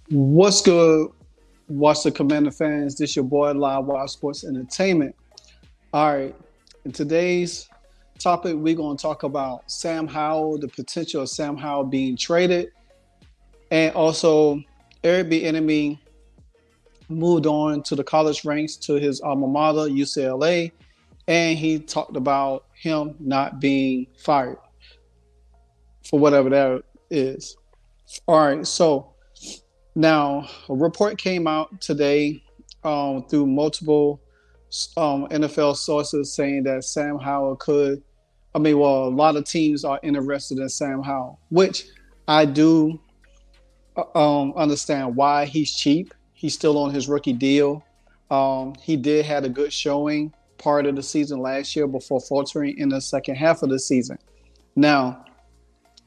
What's good? Watch the Commander fans. This your boy LiveWire Sports Entertainment. All right. In today's topic, we're going to talk about Sam Howell, the potential of Sam Howell being traded, and also Eric Bieniemy moved on to the college ranks to his alma mater, UCLA, and he talked about him not being fired for whatever that is. All right. So now, a report came out today through multiple NFL sources saying that Sam Howell a lot of teams are interested in Sam Howell, which I do understand why. He's cheap. He's still on his rookie deal. He did had a good showing part of the season last year before faltering in the second half of the season. Now,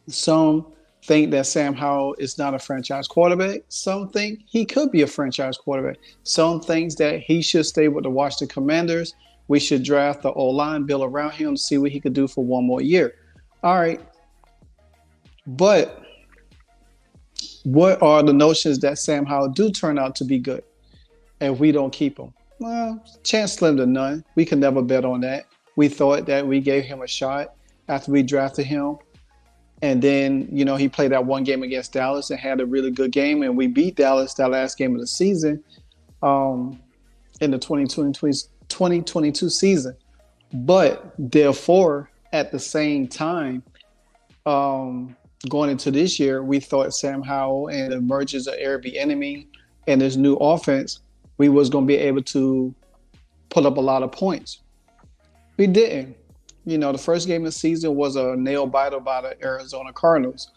some think that Sam Howell is not a franchise quarterback. Some think he could be a franchise quarterback. Some think that he should stay with the Washington Commanders. We should draft the O-line, build around him, see what he could do for one more year. All right. But what are the notions that Sam Howell do turn out to be good and we don't keep him? Well, chance slim to none. We can never bet on that. We thought that we gave him a shot after we drafted him. And then, he played that one game against Dallas and had a really good game. And we beat Dallas that last game of the season in the 2022 season. But therefore, at the same time, going into this year, we thought Sam Howell and the emergence of Eric Bieniemy and his new offense, we was going to be able to put up a lot of points. We didn't. The first game of the season was a nail biter by the Arizona Cardinals.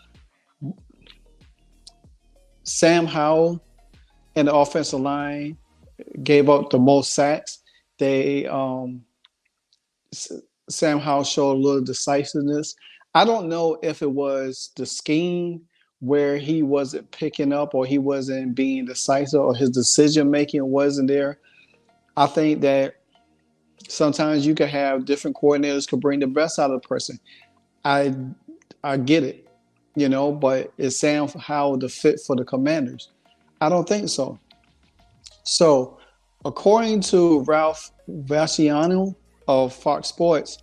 Sam Howell and the offensive line gave up the most sacks. Sam Howell showed a little decisiveness. I don't know if it was the scheme where he wasn't picking up or he wasn't being decisive or his decision making wasn't there. I think that sometimes you can have different coordinators could bring the best out of the person. I get it, but is Sam Howell the fit for the Commanders? I don't think so. So, according to Ralph Vasciano of Fox Sports,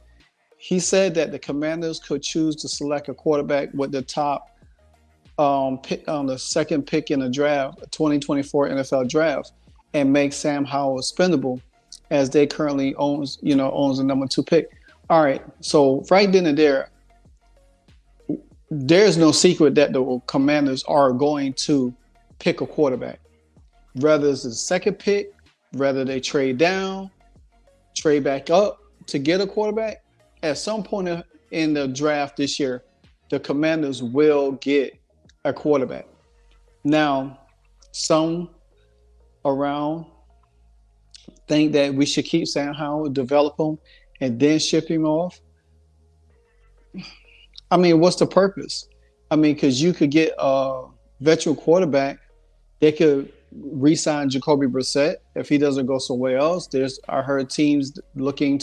he said that the Commanders could choose to select a quarterback with the top pick on the second pick in the draft, 2024 NFL draft, and make Sam Howell expendable, as they currently owns the number 2 pick. All right, so right then and there's no secret that the Commanders are going to pick a quarterback. Whether it's the second pick, whether they trade down, trade back up to get a quarterback, at some point in the draft this year, the Commanders will get a quarterback. Now, some around think that we should keep Sam Howell, develop him, and then ship him off. I mean, what's the purpose? I mean, because you could get a veteran quarterback. They could re-sign Jacoby Brissett if he doesn't go somewhere else. I heard teams looking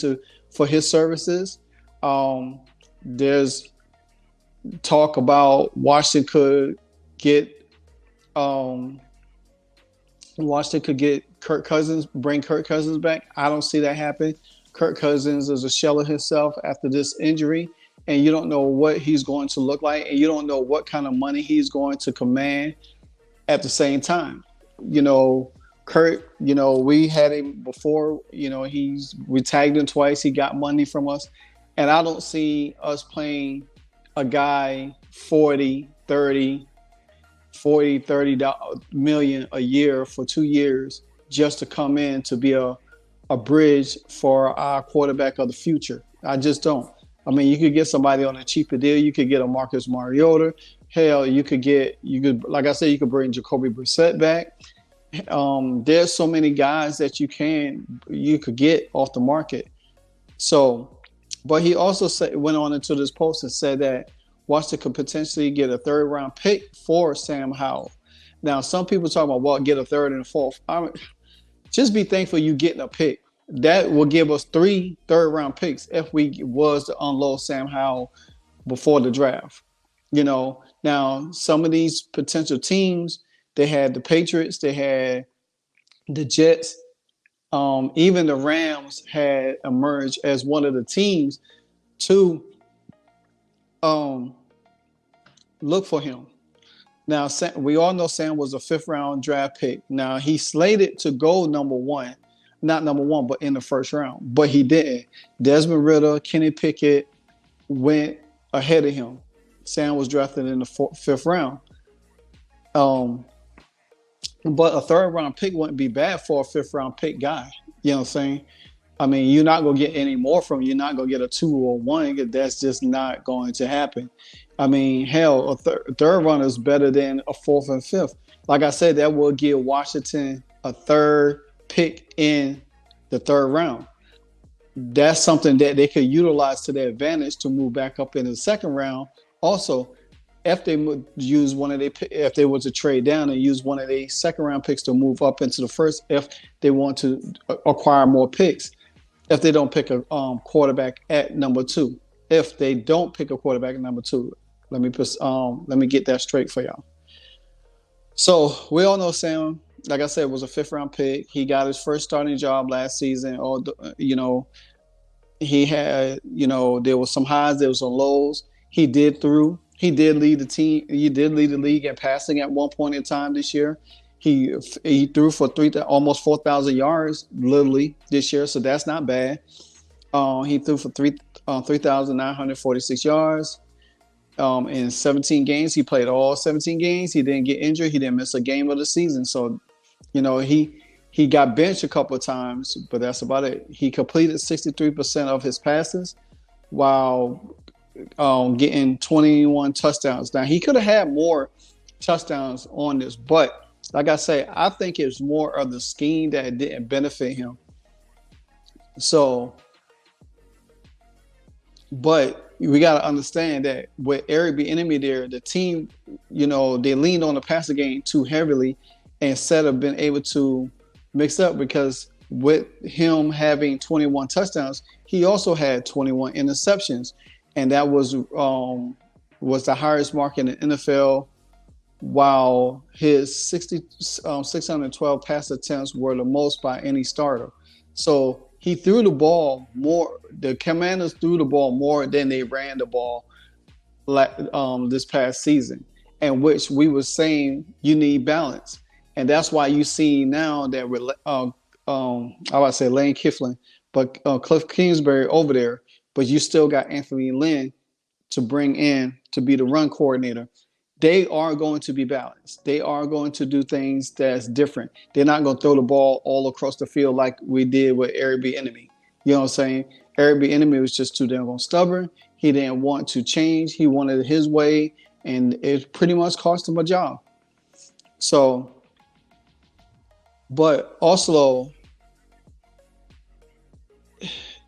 for his services. There's talk about Washington could get Kirk Cousins, bring Kirk Cousins back. I don't see that happen. Kirk Cousins is a shell of himself after this injury, and you don't know what he's going to look like, and you don't know what kind of money he's going to command at the same time. Kurt, we had him before, we tagged him twice. He got money from us, and I don't see us playing a guy 30 million a year for 2 years just to come in to be a bridge for our quarterback of the future. I just don't. I mean, you could get somebody on a cheaper deal. You could get a Marcus Mariota. Hell, you could like I said, you could bring Jacoby Brissett back. There's so many guys that you could get off the market. So, but he also went on into this post and said that Washington could potentially get a 3rd round pick for Sam Howell. Now, some people talk about, get a 3rd and a 4th. Just be thankful you getting a pick. That will give us 3 third-round picks if we was to unload Sam Howell before the draft. Now some of these potential teams, They had the Patriots. They had the Jets. Even the Rams had emerged as one of the teams to look for him. Now, we all know Sam was a 5th-round draft pick. Now, he slated to go number 1. Not number 1, but in the 1st round. But he didn't. Desmond Ridder, Kenny Pickett went ahead of him. Sam was drafted in the 5th round. But a 3rd-round pick wouldn't be bad for a 5th-round pick guy. You know what I'm saying? I mean, you're not going to get any more from him. You're not going to get a 2 or 1. That's just not going to happen. I mean, hell, a third runner is better than a 4th and 5th. Like I said, that will give Washington a 3rd pick in the 3rd round. That's something that they could utilize to their advantage to move back up in the 2nd round. Also, if they would use if they were to trade down and use one of their 2nd-round picks to move up into the 1st, if they want to acquire more picks, if they don't pick a quarterback at number 2, if they don't pick a quarterback at number 2, let me get that straight for y'all. So we all know Sam, like I said, was a 5th-round pick. He got his first starting job last season. He had, there was some highs, there was some lows. He did lead the team. He did lead the league in passing at one point in time this year. He threw for almost 4,000 yards literally this year, so that's not bad. He threw for 3,946 yards in 17 games. He played all 17 games. He didn't get injured. He didn't miss a game of the season. So, he got benched a couple of times, but that's about it. He completed 63% of his passes while getting 21 touchdowns. Now, he could have had more touchdowns on this, but like I say, I think it's more of the scheme that didn't benefit him. So, but we got to understand that with Eric Bieniemy there, the team, they leaned on the passing game too heavily instead of being able to mix up, because with him having 21 touchdowns, he also had 21 interceptions. And that was the highest mark in the NFL, while his 612 pass attempts were the most by any starter. So he threw the ball more. The Commanders threw the ball more than they ran the ball this past season, in which we were saying you need balance. And that's why you see now that I would say Lane Kifflin, but Cliff Kingsbury over there. But you still got Anthony Lynn to bring in to be the run coordinator. They are going to be balanced. They are going to do things that's different. They're not going to throw the ball all across the field like we did with Eric Bieniemy. You know what I'm saying? Eric Bieniemy was just too damn stubborn. He didn't want to change. He wanted it his way, and it pretty much cost him a job. So, but also,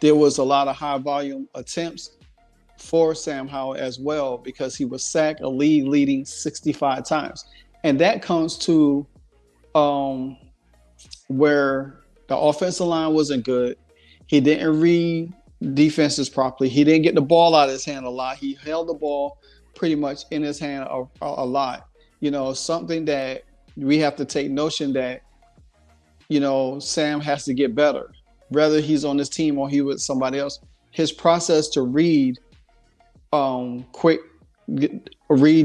there was a lot of high volume attempts for Sam Howell as well, because he was sacked a league leading 65 times. And that comes to where the offensive line wasn't good. He didn't read defenses properly. He didn't get the ball out of his hand a lot. He held the ball pretty much in his hand a lot. Something that we have to take notion that, Sam has to get better. Whether he's on this team or he with somebody else, his process to read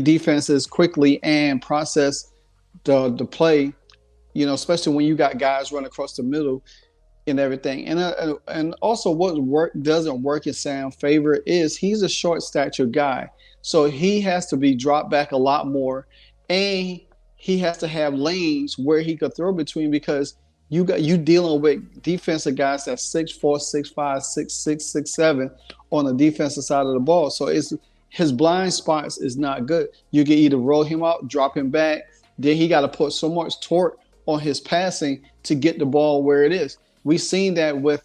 defenses quickly and process the play, especially when you got guys running across the middle and everything. And also what doesn't work in Sam's favor is he's a short stature guy. So he has to be dropped back a lot more, and he has to have lanes where he could throw between, because you dealing with defensive guys that's 6'4", 6'5", 6'6", 6'7" on the defensive side of the ball. So his blind spots is not good. You can either roll him out, drop him back. Then he got to put so much torque on his passing to get the ball where it is. We seen that with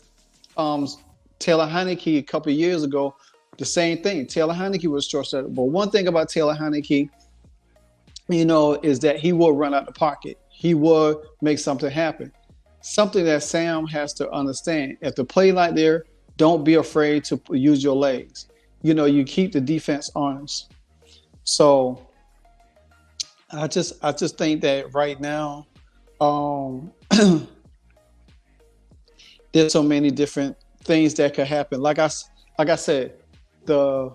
Taylor Heineke a couple of years ago. The same thing. Taylor Heineke was short-sighted. But one thing about Taylor Heineke, is that he will run out the pocket. He will make something happen. Something that Sam has to understand. If the play like there, don't be afraid to use your legs. You keep the defense honest. So I just think that right now, um, there's so many different things that could happen. Like I said, the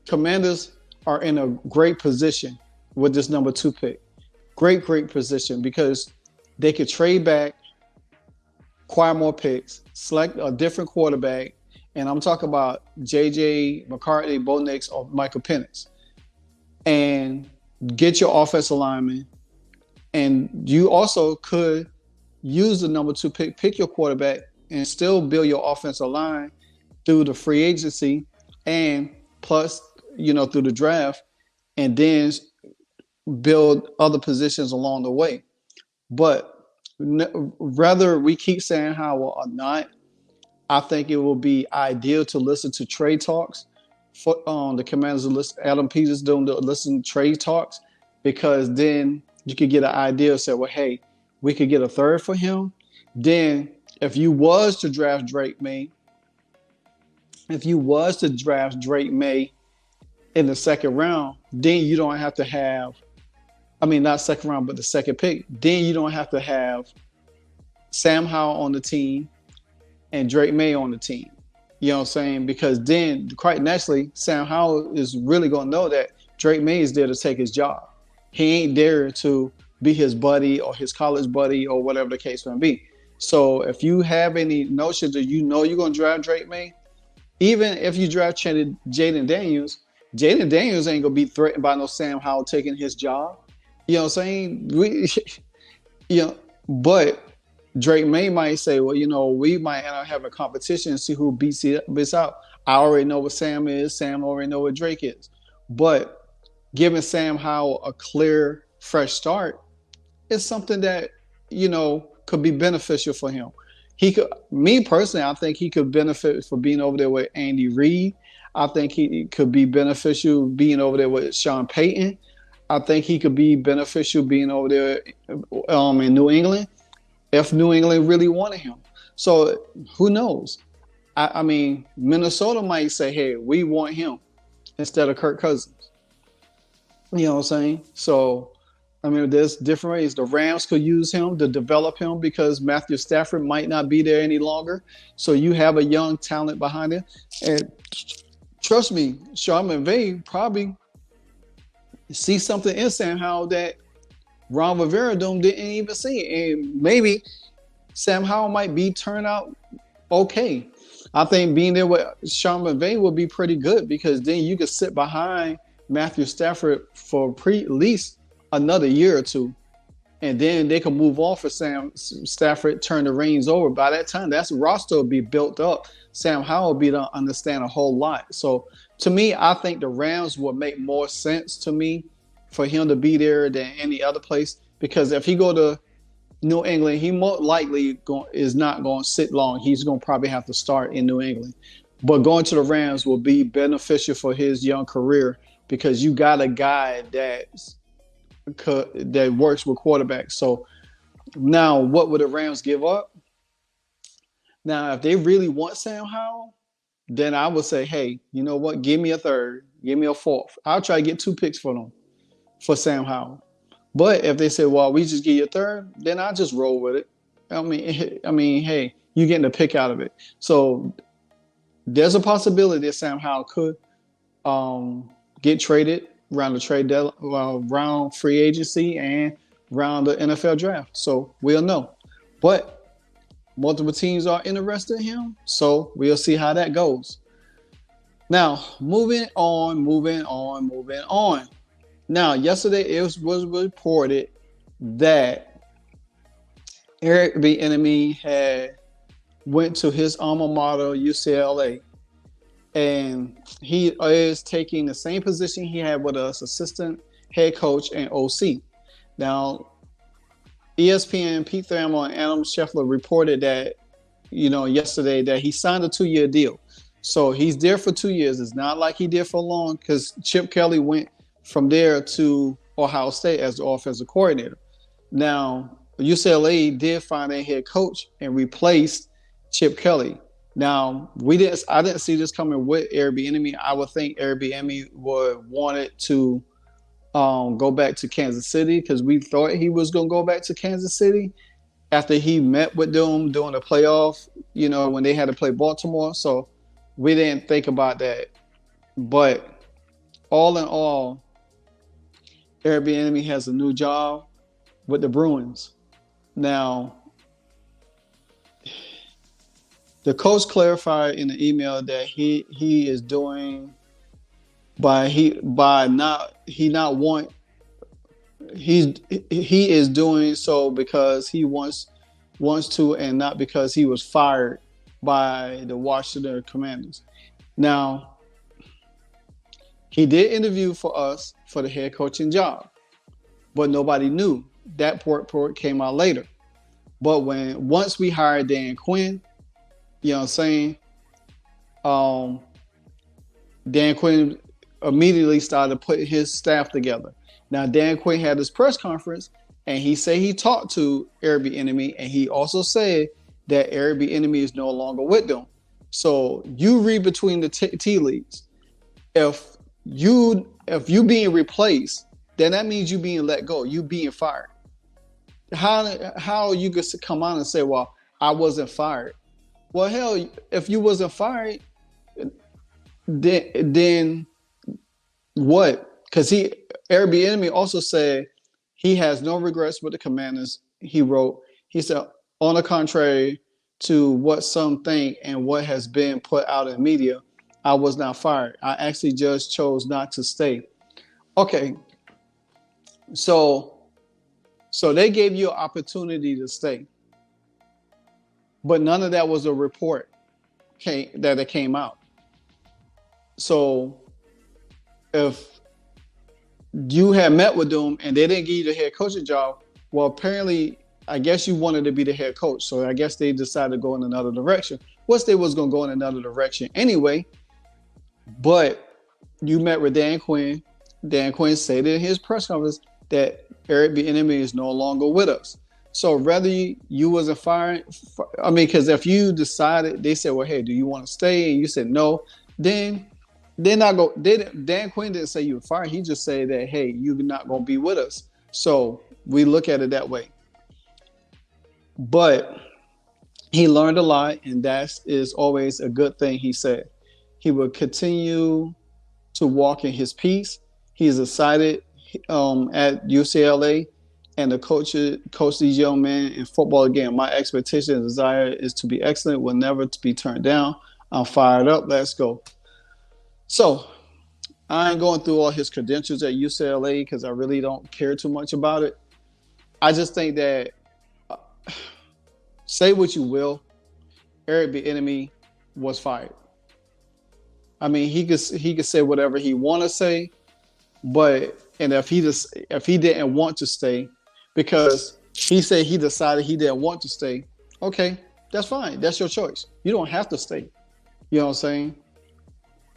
Commanders are in a great position with this number 2 pick. Great position because they could trade back, acquire more picks, select a different quarterback, and I'm talking about J.J. McCarthy, Bo Nix, or Michael Penix, and get your offensive lineman. And you also could use the number 2 pick your quarterback, and still build your offensive line through the free agency and plus, through the draft, and then build other positions along the way. But whether we keep Sam Howell or not, I think it will be ideal to listen to trade talks. For the Commanders list, Adam Peters doing the listen to trade talks, because then you could get an idea and say, well, hey, we could get a third for him. Then if you was to draft Drake May in the second round, then you don't have to have, not second round, but the second pick. Then you don't have to have Sam Howell on the team and Drake May on the team. You know what I'm saying? Because then, quite naturally, Sam Howell is really going to know that Drake May is there to take his job. He ain't there to be his buddy or his college buddy or whatever the case may be. So if you have any notion that you're going to draft Drake May, even if you draft Jaden Daniels ain't going to be threatened by no Sam Howell taking his job. You know what I'm saying? But Drake May might say, well, we might end up having a competition and see who beats out. I already know what Sam is. Sam already know what Drake is. But giving Sam Howell a clear, fresh start is something that, could be beneficial for him. Me personally, I think he could benefit for being over there with Andy Reid. I think he could be beneficial being over there with Sean Payton. I think he could be beneficial being over there in New England, if New England really wanted him. So who knows? Minnesota might say, hey, we want him instead of Kirk Cousins. You know what I'm saying? So, there's different ways. The Rams could use him to develop him because Matthew Stafford might not be there any longer. So you have a young talent behind him. And trust me, Sean McVay probably see something in Sam Howell that Ron Rivera didn't even see. And maybe Sam Howell might turn out okay. I think being there with Sean McVay would be pretty good, because then you could sit behind Matthew Stafford for at least another year or two, and then they can move on for Sam Stafford, turn the reins over. By that time, that's roster will be built up. Sam Howell will be to understand a whole lot. So to me, I think the Rams would make more sense to me for him to be there than any other place, because if he go to New England, he more likely is not going to sit long. He's going to probably have to start in New England. But going to the Rams will be beneficial for his young career, because you got a guy that works with quarterbacks. So now what would the Rams give up? Now, if they really want Sam Howell, then I would say, hey, you know what? Give me a third. Give me a fourth. I'll try to get 2 picks for them, for Sam Howell. But if they say, well, we just give you a third, then I'll just roll with it. Hey, you're getting a pick out of it. So there's a possibility that Sam Howell could get traded around the round free agency and around the NFL draft. So we'll know. But multiple teams are interested in him, so we'll see how that goes. Now, moving on. Now, yesterday it was reported that Eric Bieniemy had went to his alma mater, UCLA, and he is taking the same position he had with us, assistant head coach and OC. Now, ESPN, Pete Thamel, and Adam Scheffler reported that, yesterday, that he signed a 2-year deal. So he's there for 2 years. It's not like he did for long, because Chip Kelly went from there to Ohio State as the offensive coordinator. Now, UCLA did find a head coach and replaced Chip Kelly. Now, I didn't see this coming with Eric Bieniemy. I would think Eric Bieniemy would wanted to go back to Kansas City because we thought he was going to go back to Kansas City after he met with them during the playoff, when they had to play Baltimore. So we didn't think about that. But all in all, Eric Bieniemy has a new job with the Bruins. Now, the coach clarified in the email that he is doing he is doing so because he wants to, and not because he was fired by the Washington Commanders. Now, he did interview for us for the head coaching job, but nobody knew. That report came out later. But once we hired Dan Quinn, you know what I'm saying? Dan Quinn immediately started putting his staff together. Now, Dan Quinn had his press conference, and he said he talked to Eric Bieniemy, and he also said that Eric Bieniemy is no longer with them. So you read between the tea leaves. If you being replaced, then that means you being let go. You being fired. How you could come on and say, "Well, I wasn't fired"? Well, hell, if you wasn't fired, then what? Because Eric Bieniemy also said he has no regrets with the Commanders. He said, on the contrary to what some think and what has been put out in media, I was not fired. I actually just chose not to stay. Okay, so they gave you an opportunity to stay, but none of that was a report that came out. So if you had met with them and they didn't give you the head coaching job, well, apparently, I guess you wanted to be the head coach. So I guess they decided to go in another direction. Which they was going to go in another direction anyway. But you met with Dan Quinn. Dan Quinn said in his press conference that Eric Bieniemy is no longer with us. So whether you wasn't fired, because if you decided, they said, well, hey, do you want to stay? And you said no, then they're not go. Dan Quinn didn't say you were fired. He just said that, hey, you're not going to be with us. So we look at it that way. But he learned a lot, and that is always a good thing. He said he will continue to walk in his peace. He is excited at UCLA, and to coach these young men in football again. My expectation and desire is to be excellent, will never to be turned down. I'm fired up. Let's go. So I ain't going through all his credentials at UCLA because I really don't care too much about it. I just think that, say what you will, Eric Bieniemy was fired. I mean, he could say whatever he want to say, and if he didn't want to stay, because he said he decided he didn't want to stay, okay, that's fine. That's your choice. You don't have to stay. You know what I'm saying?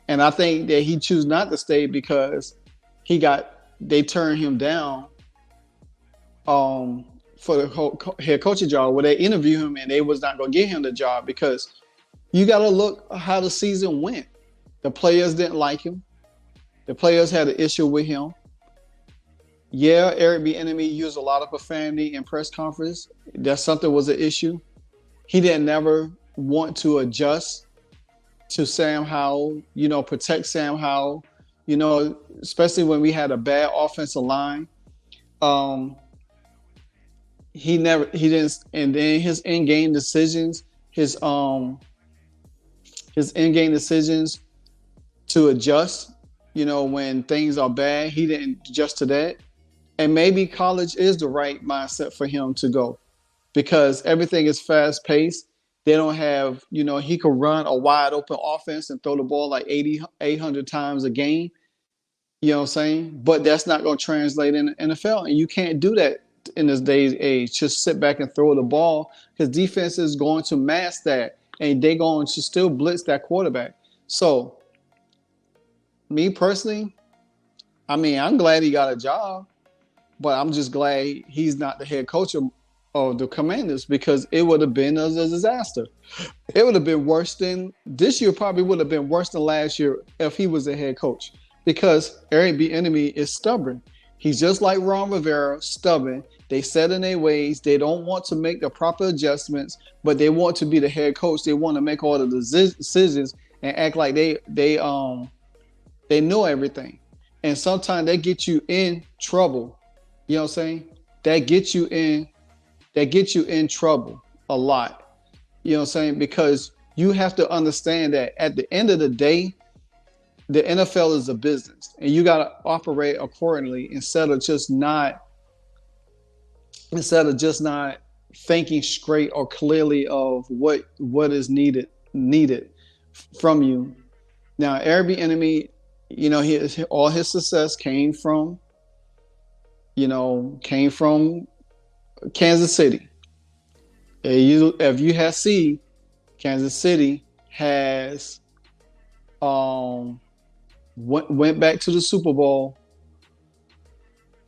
And I think that he chose not to stay because they turned him down for the head coaching job, where they interviewed him and they was not going to give him the job, because you got to look how the season went. The players didn't like him. The players had an issue with him. Yeah, Eric Bieniemy used a lot of profanity in press conference. That something was an issue. He didn't never want to adjust to Sam Howell, protect Sam Howell, especially when we had a bad offensive line. He didn't, and then his in-game decisions, to adjust, when things are bad, he didn't adjust to that. And maybe college is the right mindset for him to go, because everything is fast-paced. They don't have, he could run a wide-open offense and throw the ball like 800 times a game. You know what I'm saying? But that's not going to translate in the NFL, and you can't do that in this day's age. Just sit back and throw the ball, because defense is going to mask that, and they're going to still blitz that quarterback. So, me personally, I'm glad he got a job, but I'm just glad he's not the head coach of the Commanders, because it would have been a disaster. It would have been worse than this year. Probably would have been worse than last year if he was the head coach, because Eric Bieniemy is stubborn. He's just like Ron Rivera, stubborn. They set in their ways. They don't want to make the proper adjustments, but they want to be the head coach. They want to make all the decisions and act like they know everything. And sometimes they get you in trouble. You know what I'm saying? That gets you in trouble a lot. You know what I'm saying? Because you have to understand that at the end of the day, the NFL is a business, and you got to operate accordingly instead of just not thinking straight or clearly of what is needed from you. Now, Eric Bieniemy, all his success came from Kansas City. If you have seen, Kansas City has went back to the Super Bowl.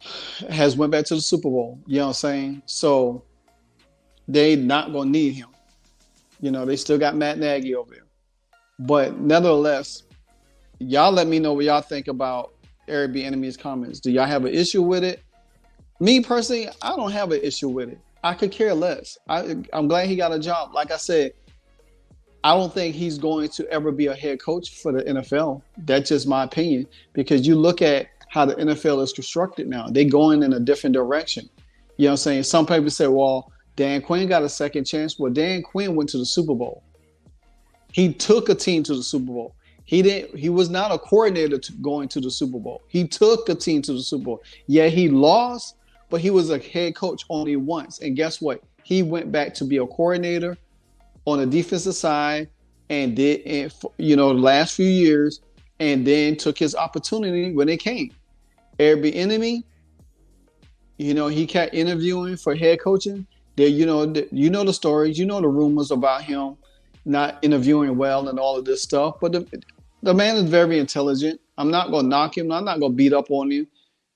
You know what I'm saying? So they not gonna need him. They still got Matt Nagy over there. But nevertheless, y'all let me know what y'all think about Eric Bieniemy's comments. Do y'all have an issue with it? Me personally, I don't have an issue with it. I could care less. I'm glad he got a job. Like I said, I don't think he's going to ever be a head coach for the NFL. That's just my opinion. Because you look at how the NFL is constructed now. They're going in a different direction. You know what I'm saying? Some people say, well, Dan Quinn got a second chance. Well, Dan Quinn went to the Super Bowl. He took a team to the Super Bowl. He was not a coordinator going to the Super Bowl. He took a team to the Super Bowl. Yeah, he lost, but he was a head coach only once. And guess what? He went back to be a coordinator on the defensive side and did, the last few years, and then took his opportunity when it came. Eric Bieniemy, he kept interviewing for head coaching. The stories, the rumors about him not interviewing well and all of this stuff. But the man is very intelligent. I'm not going to knock him. I'm not going to beat up on him.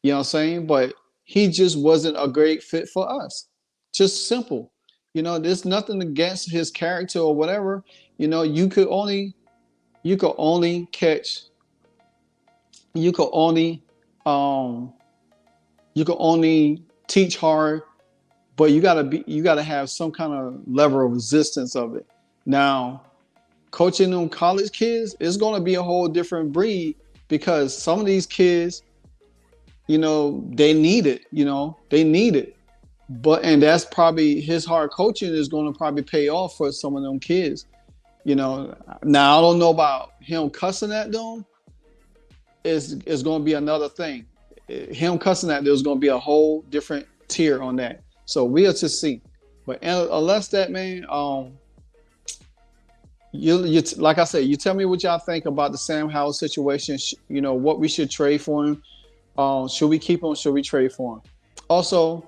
You know what I'm saying? But he just wasn't a great fit for us. Just simple. There's nothing against his character or whatever. You could only teach hard, but you gotta have some kind of level of resistance of it. Now, coaching them college kids is gonna be a whole different breed because some of these kids, they need it. They need it. And that's probably his hard coaching is going to probably pay off for some of them kids. Now I don't know about him cussing at them. Is going to be another thing. Him cussing at there's going to be a whole different tier on that. So we'll just see. But unless that, man, you like I said, you tell me what y'all think about the Sam Howell situation. What we should trade for him. Should we keep him? Should we trade for him? Also,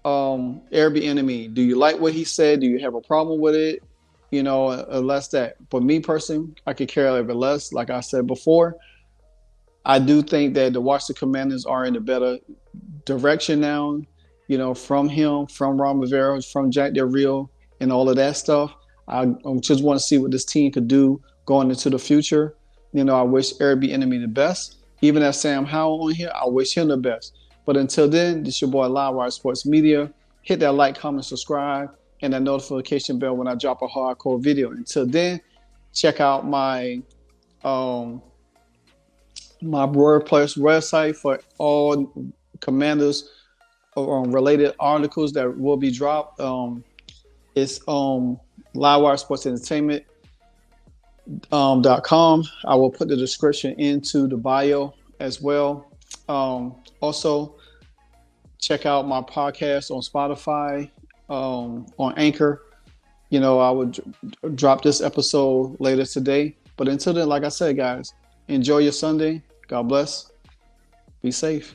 Eric Bieniemy, do you like what he said? Do you have a problem with it? Unless that. But me personally, I could care a bit less. Like I said before, I do think that the Washington Commanders are in a better direction now. From him, from Ron Rivera, from Jack Del Rio, and all of that stuff. I just want to see what this team could do going into the future. I wish Eric Bieniemy the best. Even as Sam Howell on here, I wish him the best. But until then, this is your boy LiveWire Sports Media. Hit that like, comment, subscribe, and that notification bell when I drop a hardcore video. Until then, check out my WordPress website for all Commanders related articles that will be dropped. It's LiveWire Sports Entertainment .com. I will put the description into the bio as well. Also, check out my podcast on Spotify, on Anchor. I would drop this episode later today. But until then, like I said, guys, enjoy your Sunday. God bless. Be safe.